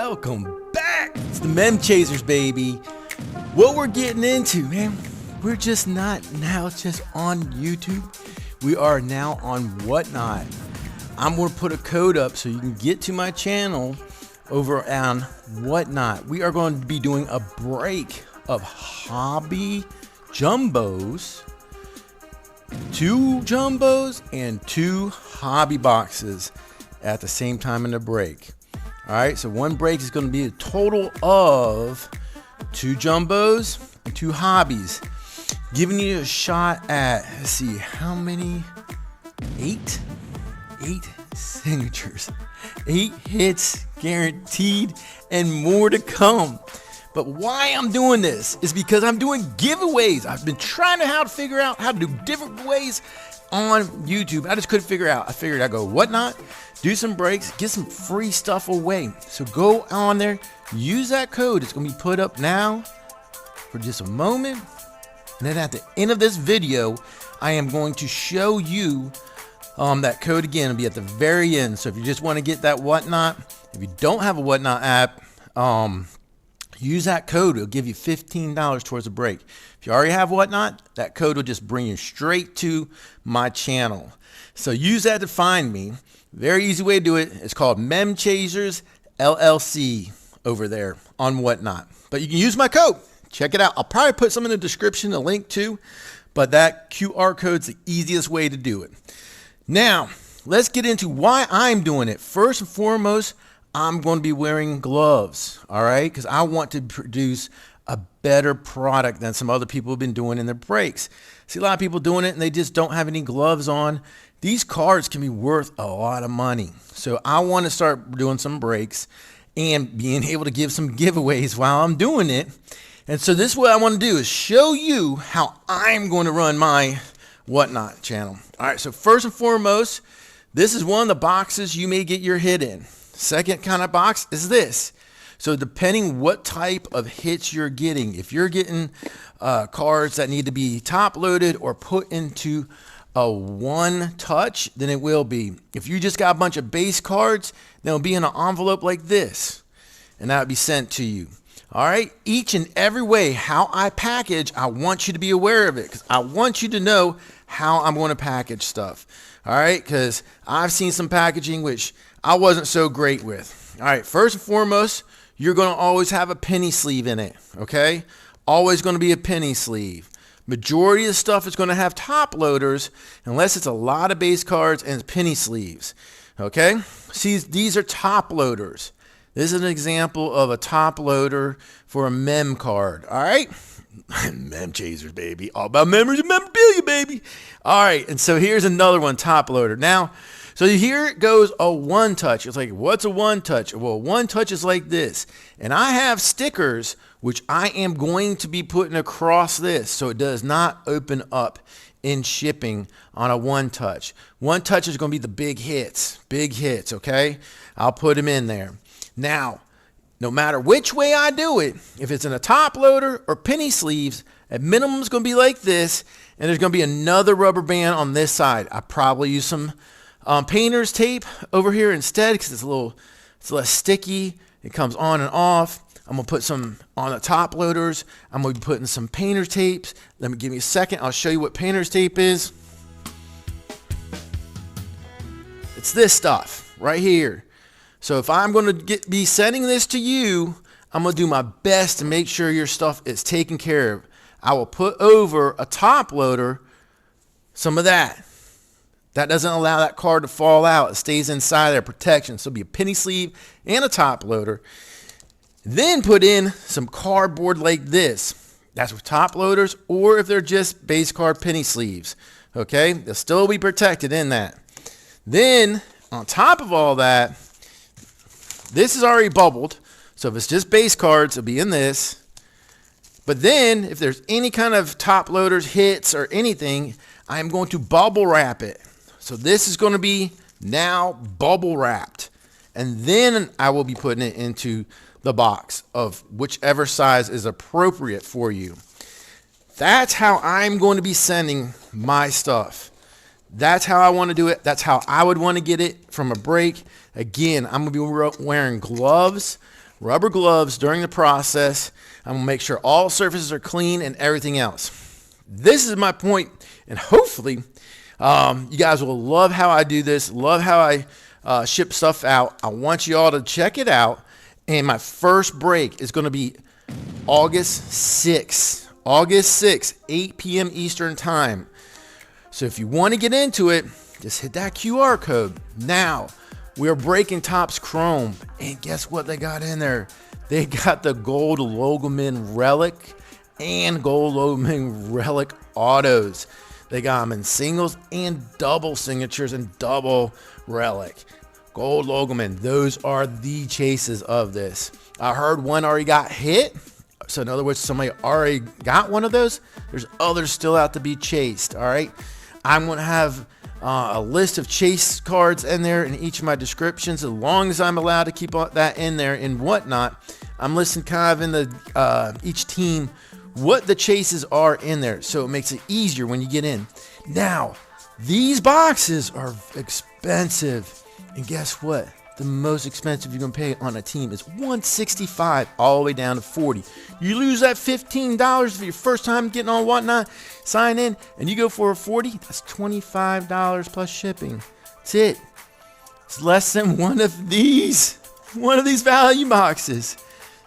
Welcome back. It's the Mem Chasers, baby. What we're getting into, man, we're just not now just on YouTube. We are now on Whatnot. I'm going to put a code up so you can get to my channel over on Whatnot. We are going to be doing a break of hobby jumbos, 2 jumbos and 2 hobby boxes at the same time in the break. All right, so one break is going to be a total of 2 jumbos and 2 hobbies, giving you a shot at, let's see, how many? 8 signatures, 8 hits guaranteed, and more to come. But why I'm doing this is because I'm doing giveaways. I've been trying to figure out how to do different ways on YouTube. I just couldn't figure out. I figured I'd go Whatnot, do some breaks, get some free stuff away. So go on there, use that code. It's going to be put up now for just a moment. And then at the end of this video, I am going to show you that code again. It'll be at the very end. So if you just want to get that Whatnot, if you don't have a Whatnot app, use that code. It'll give you $15 towards a break. If you already have Whatnot, that code will just bring you straight to my channel. So use that to find me. Very easy way to do it. It's called Mem Chasers LLC over there on Whatnot. But you can use my code. Check it out. I'll probably put some in the description, a link to, but that QR code's the easiest way to do it. Now, let's get into why I'm doing it. First and foremost, I'm going to be wearing gloves, all right? Because I want to produce a better product than some other people have been doing in their breaks. See a lot of people doing it and they just don't have any gloves on. These cards can be worth a lot of money. So I want to start doing some breaks and being able to give some giveaways while I'm doing it. And so this is what I want to do is show you how I'm going to run my Whatnot channel. All right, so first and foremost, this is one of the boxes you may get your hit in. Second kind of box is this. So depending what type of hits you're getting, if you're getting cards that need to be top loaded or put into a 1 touch, then it will be. If you just got a bunch of base cards, then it'll be in an envelope like this, and that will be sent to you. All right, each and every way how I package, I want you to be aware of it because I want you to know how I'm going to package stuff. All right, because I've seen some packaging which I wasn't so great with. All right, first and foremost, you're going to always have a penny sleeve in it, okay? Always going to be a penny sleeve. Majority of the stuff is going to have top loaders unless it's a lot of base cards and penny sleeves, okay? See, these are top loaders. This is an example of a top loader for a mem card, all right? Mem Chasers, baby. All about memories and memorabilia, baby. All right, and so here's another one, top loader. Now, so here it goes, a 1 touch. It's like, what's a 1 touch? Well, 1 touch is like this. And I have stickers, which I am going to be putting across this so it does not open up in shipping on a 1 touch. 1 touch is going to be the big hits, okay? I'll put them in there. Now, no matter which way I do it, if it's in a top loader or penny sleeves, at minimum is going to be like this, and there's going to be another rubber band on this side. I probably use some painter's tape over here instead because it's less sticky. It comes on and off. I'm gonna put some on the top loaders. I'm gonna be putting some painter's tapes. Give me a second. I'll show you what painter's tape is. It's this stuff right here. So if I'm gonna be sending this to you, I'm gonna do my best to make sure your stuff is taken care of. I will put over a top loader some of that. That doesn't allow that card to fall out. It stays inside there, protection. So it'll be a penny sleeve and a top loader. Then put in some cardboard like this. That's with top loaders, or if they're just base card penny sleeves. Okay, they'll still be protected in that. Then on top of all that, this is already bubbled. So if it's just base cards, it'll be in this. But then if there's any kind of top loaders, hits, or anything, I am going to bubble wrap it. So this is going to be now bubble wrapped. And then I will be putting it into the box of whichever size is appropriate for you. That's how I'm going to be sending my stuff. That's how I want to do it. That's how I would want to get it from a break. Again, I'm going to be wearing gloves. rubber gloves during the process. I'm going to make sure all surfaces are clean and everything else. This is my point, and hopefully you guys will love how I do this, love how I ship stuff out. I want you all to check it out, and my first break is going to be August 6th, 8 p.m. Eastern time. So if you want to get into it, just hit that QR code. Now, we are breaking Topps Chrome, and guess what they got in there? They got the gold Logoman Relic and gold Logoman Relic autos. They got them in singles and double signatures and double relic. Gold Logoman, those are the chases of this. I heard one already got hit. So in other words, somebody already got one of those. There's others still out to be chased, all right? I'm going to have a list of chase cards in there in each of my descriptions, as long as I'm allowed to keep that in there and whatnot. I'm listing kind of in the each team what the chases are in there, so it makes it easier when you get in. Now, these boxes are expensive, and guess what? The most expensive you're gonna pay on a team is $165 all the way down to $40. You lose that $15 for your first time getting on whatnot, sign in, and you go for a $40. That's $25 plus shipping. That's it. It's less than one of these value boxes.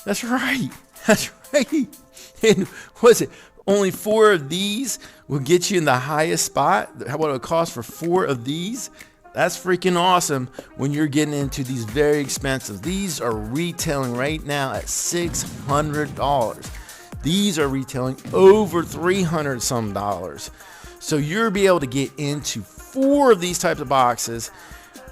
That's right. That's right. And was it only 4 of these will get you in the highest spot? What it would cost for 4 of these? That's freaking awesome when you're getting into these very expensive. These are retailing right now at $600. These are retailing over $300 some dollars. So you'll be able to get into 4 of these types of boxes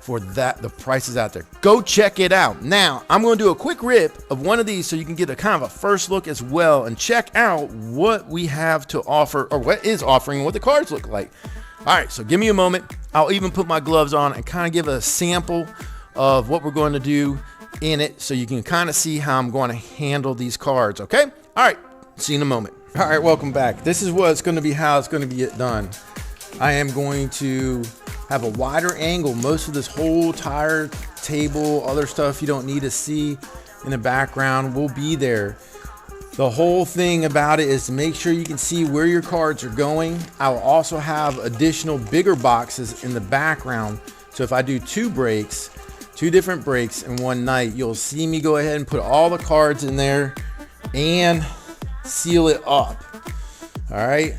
for that. The prices out there. Go check it out. Now, I'm going to do a quick rip of one of these so you can get a kind of a first look as well and check out what we have to offer, or what is offering, what the cards look like. All right, so give me a moment. I'll even put my gloves on and kind of give a sample of what we're going to do in it so you can kind of see how I'm going to handle these cards, okay? All right, see you in a moment. All right, welcome back. This is what it's going to be, how it's going to get done. I am going to have a wider angle. Most of this whole tire table, other stuff you don't need to see in the background will be there. The whole thing about it is to make sure you can see where your cards are going. I will also have additional bigger boxes in the background. So if I do 2 different breaks in one night, you'll see me go ahead and put all the cards in there and seal it up. All right.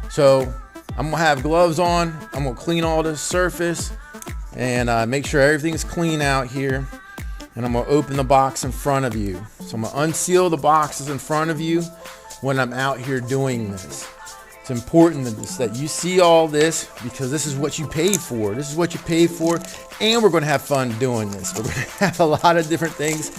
So I'm gonna have gloves on. I'm gonna clean all the surface and make sure everything's clean out here. And I'm gonna open the box in front of you. So I'm gonna unseal the boxes in front of you when I'm out here doing this. It's important that you see all this because this is what you paid for. This is what you paid for, and we're gonna have fun doing this. We're gonna have a lot of different things.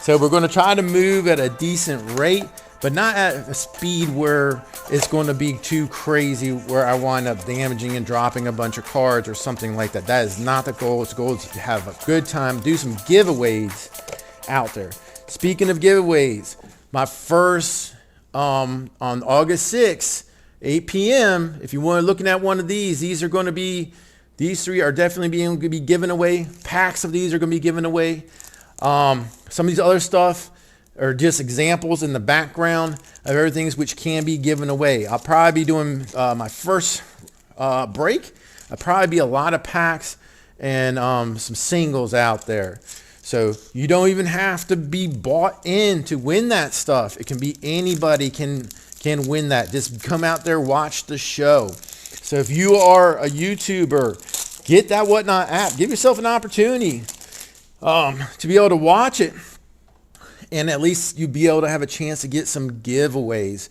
So we're gonna try to move at a decent rate, but not at a speed where it's going to be too crazy where I wind up damaging and dropping a bunch of cards or something like that. That is not the goal. The goal is to have a good time, do some giveaways out there. Speaking of giveaways, my first on August 6th, 8 p.m. If you want to looking at one of these are going to be, these 3 are definitely going to be given away. Packs of these are going to be given away. Some of these other stuff are just examples in the background of everything which can be given away. I'll probably be doing my first break. I'll probably be a lot of packs and some singles out there. So you don't even have to be bought in to win that stuff. It can be anybody can win that. Just come out there, watch the show. So if you are a YouTuber, get that Whatnot app. Give yourself an opportunity to be able to watch it. And at least you'll be able to have a chance to get some giveaways.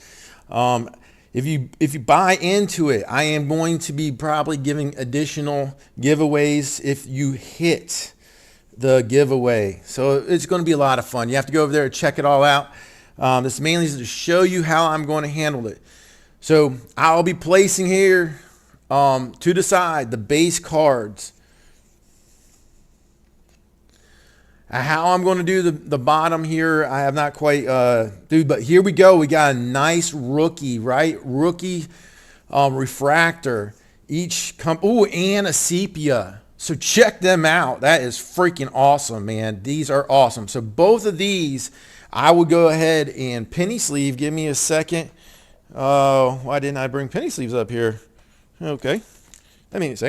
If you buy into it, I am going to be probably giving additional giveaways if you hit the giveaway. So it's going to be a lot of fun. You have to go over there and check it all out. This mainly is to show you how I'm going to handle it. So I'll be placing here to the side the base cards. How I'm going to do the bottom here, I have not quite but here we go. We got a nice rookie, right? Rookie refractor. And a sepia. So check them out. That is freaking awesome, man. These are awesome. So both of these, I would go ahead and penny sleeve. Give me a second. Why didn't I bring penny sleeves up here? Okay, that makes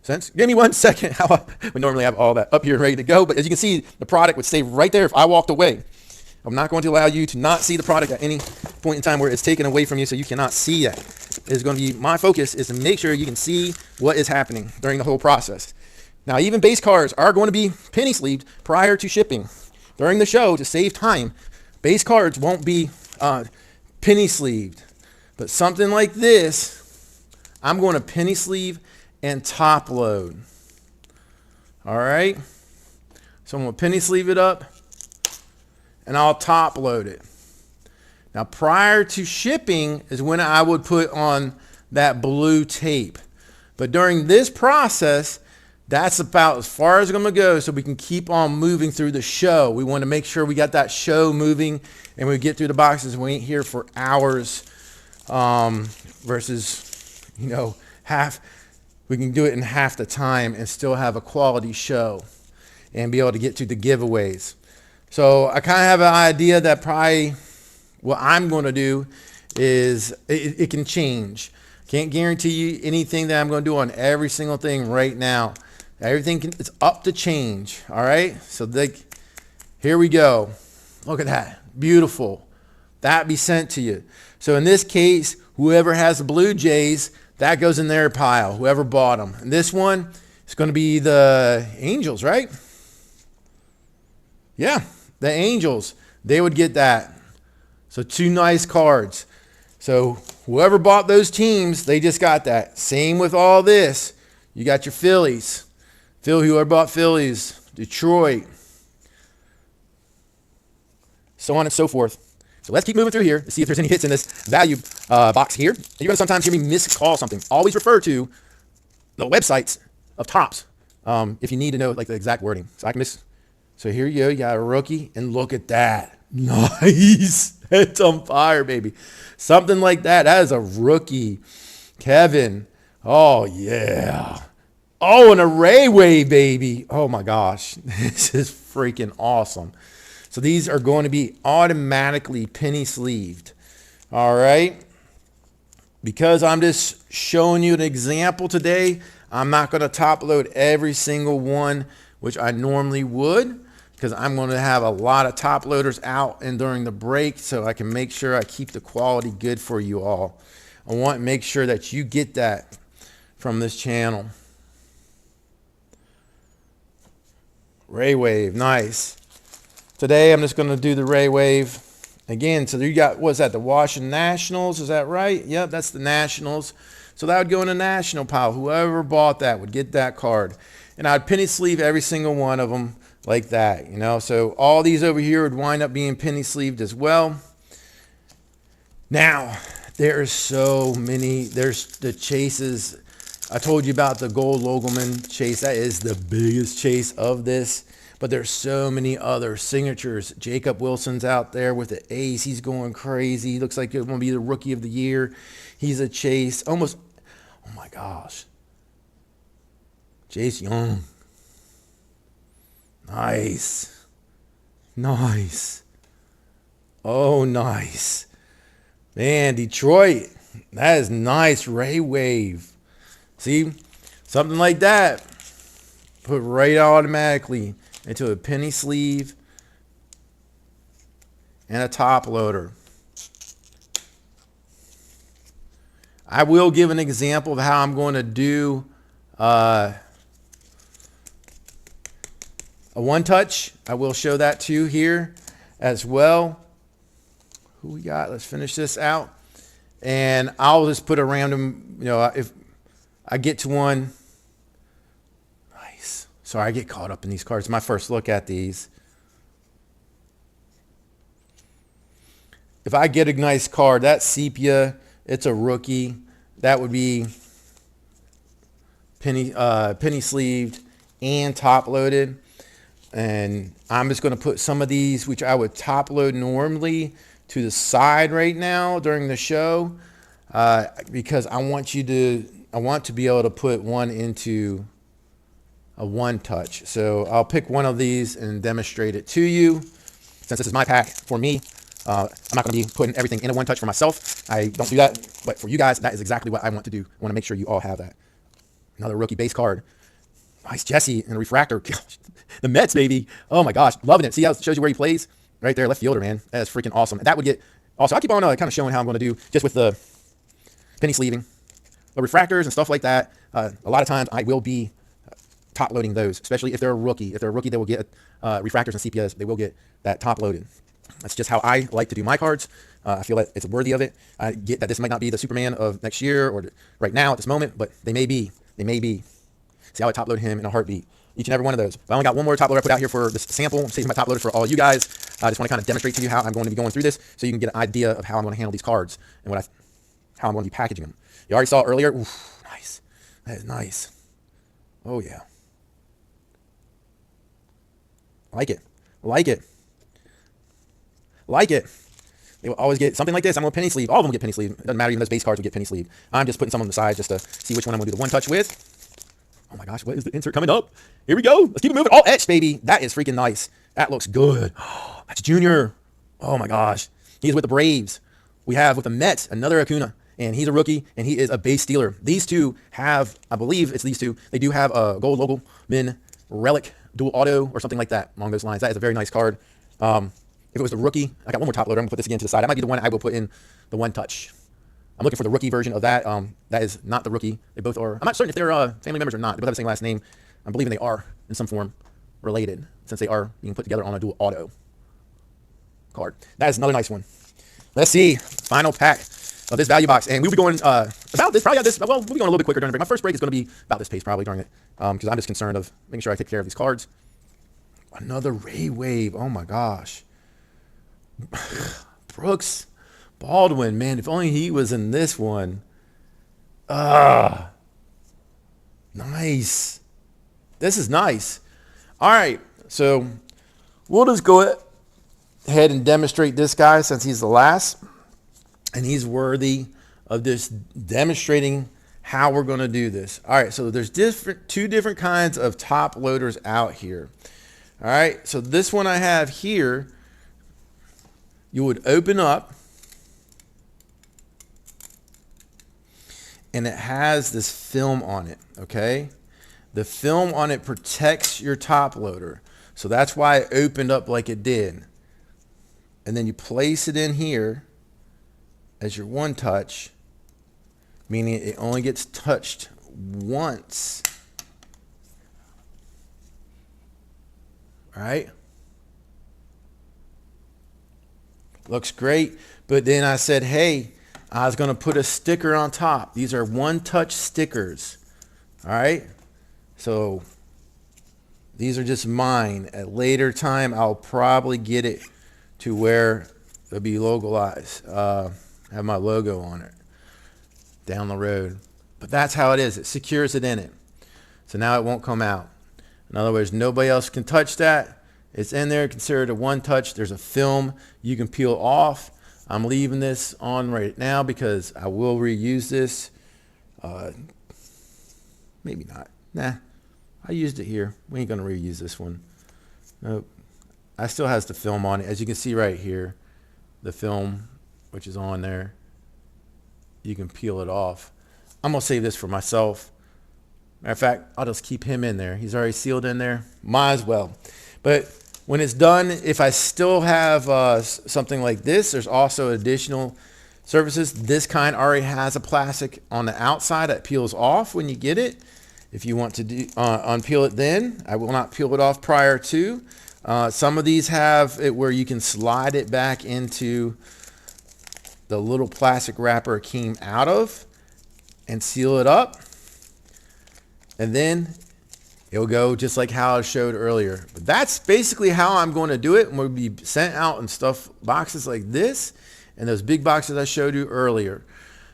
sense. Give me 1 second. How I would normally have all that up here ready to go, but as you can see, the product would stay right there if I walked away. I'm not going to allow you to not see the product at any point in time where it's taken away from you, so you cannot see that. It's going to be, my focus is to make sure you can see what is happening during the whole process. Now, even base cards are going to be penny sleeved prior to shipping. During the show, to save time, base cards won't be penny sleeved. But something like this, I'm going to penny sleeve and top load. All right. So I'm going to penny sleeve it up and I'll top load it. Now, prior to shipping is when I would put on that blue tape. But during this process, that's about as far as I'm going to go so we can keep on moving through the show. We want to make sure we got that show moving and we get through the boxes. We ain't here for hours versus, we can do it in half the time and still have a quality show and be able to get to the giveaways. So I kind of have an idea that probably what I'm going to do is it can change. Can't guarantee you anything that I'm going to do on every single thing right now. Everything it's up to change. All right. So here we go. Look at that. Beautiful. That be sent to you. So in this case, whoever has the Blue Jays, that goes in their pile. Whoever bought them. And this one is going to be the Angels, right? Yeah, the Angels. They would get that. So 2 nice cards. So whoever bought those teams, they just got that. Same with all this. You got your Phillies. Whoever bought Phillies, Detroit, so on and so forth. So let's keep moving through here to see if there's any hits in this value box here. You're going to sometimes hear me miscall something. Always refer to the websites of Topps if you need to know like the exact wording. So I can So here you go. You got a rookie, and look at that. Nice. It's on fire, baby. Something like that. That is a rookie. Kevin. Oh, yeah. Oh, an array wave, baby. Oh, my gosh. This is freaking awesome. So these are going to be automatically penny sleeved. All right. Because I'm just showing you an example today, I'm not going to top load every single one, which I normally would, because I'm going to have a lot of top loaders out and during the break, so I can make sure I keep the quality good for you all. I want to make sure that you get that from this channel. Ray Wave, nice. Today I'm just going to do the Ray Wave again. So you got, what's that, the Washington Nationals? Is that right? Yep, that's the Nationals. So that would go in the national pile. Whoever bought that would get that card. And I'd penny sleeve every single one of them like that, So all these over here would wind up being penny sleeved as well. Now, there's so many. There's the chases. I told you about the gold Logelman chase. That is the biggest chase of this. But there's so many other signatures. Jacob Wilson's out there with the ace. He's going crazy. He looks like he's going to be the rookie of the year. He's a chase. Almost, oh my gosh. Jace Young. Nice. Nice. Oh, nice. Man, Detroit. That is nice. Ray Wave. See? Something like that. Put right automatically into a penny sleeve and a top loader. I will give an example of how I'm going to do a one touch. I will show that to you here as well. Who we got? Let's finish this out. And I'll just put a random, if I get to one. Nice. Sorry, I get caught up in these cards. It's my first look at these. If I get a nice card, that's sepia. It's a rookie. That would be penny sleeved and top loaded. And I'm just going to put some of these, which I would top load normally, to the side right now during the show, because I want to be able to put one into a one touch. So I'll pick one of these and demonstrate it to you. Since this is my pack for me, I'm not going to be putting everything in a one touch for myself. I don't do that, but for you guys, that is exactly what I want to do. I want to make sure you all have that. Another rookie base card. Nice Jesse and a refractor. Gosh, the Mets, baby. Oh my gosh, loving it. See how it shows you where he plays? Right there, left fielder, man. That is freaking awesome. And that would get, also, I keep on kind of showing how I'm going to do just with the penny sleeving, the refractors and stuff like that. A lot of times I will be top loading those, especially if they're a rookie. If they're a rookie, they will get refractors and CPS. They will get that top loaded. That's just how I like to do my cards. I feel that it's worthy of it. I get that this might not be the Superman of next year or right now at this moment, but they may be. They may be. See how I top load him in a heartbeat. Each and every one of those. But I only got one more top loader I put out here for this sample. I'm saving my top loader for all you guys. I just want to kind of demonstrate to you how I'm going to be going through this so you can get an idea of how I'm going to handle these cards and how I'm going to be packaging them. You already saw earlier. Oof, nice. That is nice. Oh, yeah. Like it. Like it. Like it. They will always get something like this. I'm going to penny sleeve. All of them will get penny sleeve. It doesn't matter. Even those base cards will get penny sleeve. I'm just putting some on the side just to see which one I'm going to do the one touch with. Oh my gosh, what is the insert coming up? Here we go. Let's keep it moving. All etched, baby. That is freaking nice. That looks good. Oh, that's Junior. Oh my gosh. He's with the Braves. We have with the Mets, another Acuna. And he's a rookie, and he is a base stealer. These two have, I believe it's these two, they do have a gold logo, min, relic, dual auto, or something like that along those lines. That is a very nice card. If it was the rookie, I got one more top loader. I'm going to put this again to the side. That might be the one I will put in the one touch. I'm looking for the rookie version of that. That is not the rookie. They both are. I'm not certain if they're family members or not. They both have the same last name. I'm believing they are in some form related since they are being put together on a dual auto card. That is another nice one. Let's see. Final pack of this value box. And we'll be going about this. Probably this. Well, we'll be going a little bit quicker during the break. My first break is going to be about this pace probably during it because I'm just concerned of making sure I take care of these cards. Another Ray Wave. Oh my gosh. Brooks Baldwin, man, if only he was in this one. Nice. This is nice. All right, so we'll just go ahead and demonstrate this guy since he's the last, and he's worthy of just demonstrating how we're going to do this. All right, so there's two different kinds of top loaders out here. All right, so this one I have here, you would open up, and it has this film on it, okay? The film on it protects your top loader. So that's why it opened up like it did. And then you place it in here as your one touch, meaning it only gets touched once. All right? Looks great. But then I said, hey, I was going to put a sticker on top. These are one-touch stickers. All right? So these are just mine. At later time, I'll probably get it to where it'll be logolized. Have my logo on it down the road. But that's how it is. It secures it in it. So now it won't come out. In other words, nobody else can touch that. It's in there, considered a one-touch. There's a film you can peel off. I'm leaving this on right now because I will reuse this. Maybe not. Nah, I used it here. We ain't going to reuse this one. Nope. I still has the film on it. As you can see right here, the film, which is on there, you can peel it off. I'm going to save this for myself. Matter of fact, I'll just keep him in there. He's already sealed in there. Might as well. But when it's done, if I still have something like this, there's also additional surfaces. This kind already has a plastic on the outside that peels off when you get it. If you want to unpeel it then, I will not peel it off prior to. Some of these have it where you can slide it back into the little plastic wrapper it came out of and seal it up. And then it'll go just like how I showed earlier. But that's basically how I'm going to do it. And we'll be sent out in stuff boxes like this and those big boxes I showed you earlier.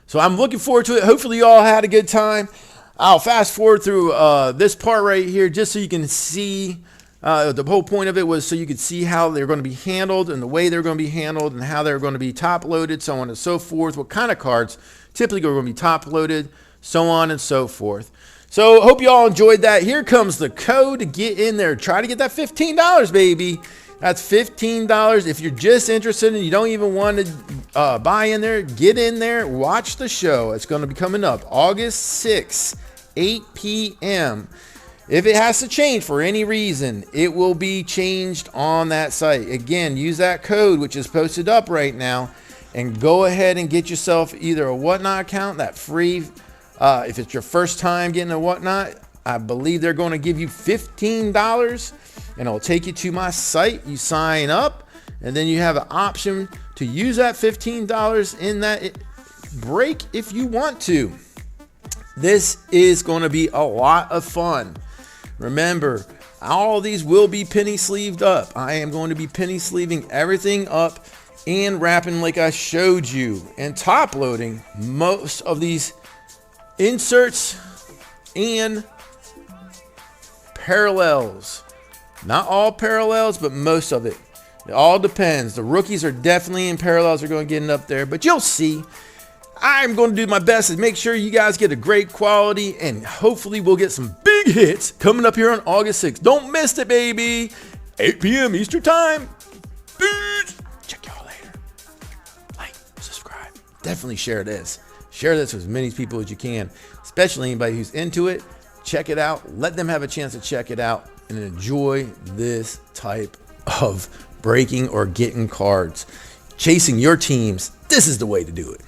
So I'm looking forward to it. Hopefully you all had a good time. I'll fast forward through this part right here just so you can see. The whole point of it was so you could see how they're going to be handled and the way they're going to be handled and how they're going to be top loaded, so on and so forth. What kind of cards typically are going to be top loaded, so on and so forth. So hope you all enjoyed that. Here comes the code to get in there. Try to get that $15, baby. That's $15. If you're just interested and you don't even want to buy in there, get in there, watch the show. It's going to be coming up August 6th, 8 p.m. If it has to change for any reason, it will be changed on that site. Again, use that code, which is posted up right now, and go ahead and get yourself either a Whatnot account, that free. If it's your first time getting a Whatnot, I believe they're going to give you $15, and it'll take you to my site. You sign up, and then you have an option to use that $15 in that break if you want to. This is going to be a lot of fun. Remember, all of these will be penny sleeved up. I am going to be penny sleeving everything up and wrapping like I showed you, and top loading most of these inserts and parallels. Not all parallels, but most of it. It all depends. The rookies are definitely in parallels. Are going to get it up there, but you'll see. I'm going to do my best to make sure you guys get a great quality, and hopefully we'll get some big hits coming up here on August 6th. Don't miss it, baby. 8 p.m. Eastern time. Peace. Check y'all later. Like, subscribe. Definitely share this. Share this with as many people as you can, especially anybody who's into it. Check it out. Let them have a chance to check it out and enjoy this type of breaking or getting cards. Chasing your teams. This is the way to do it.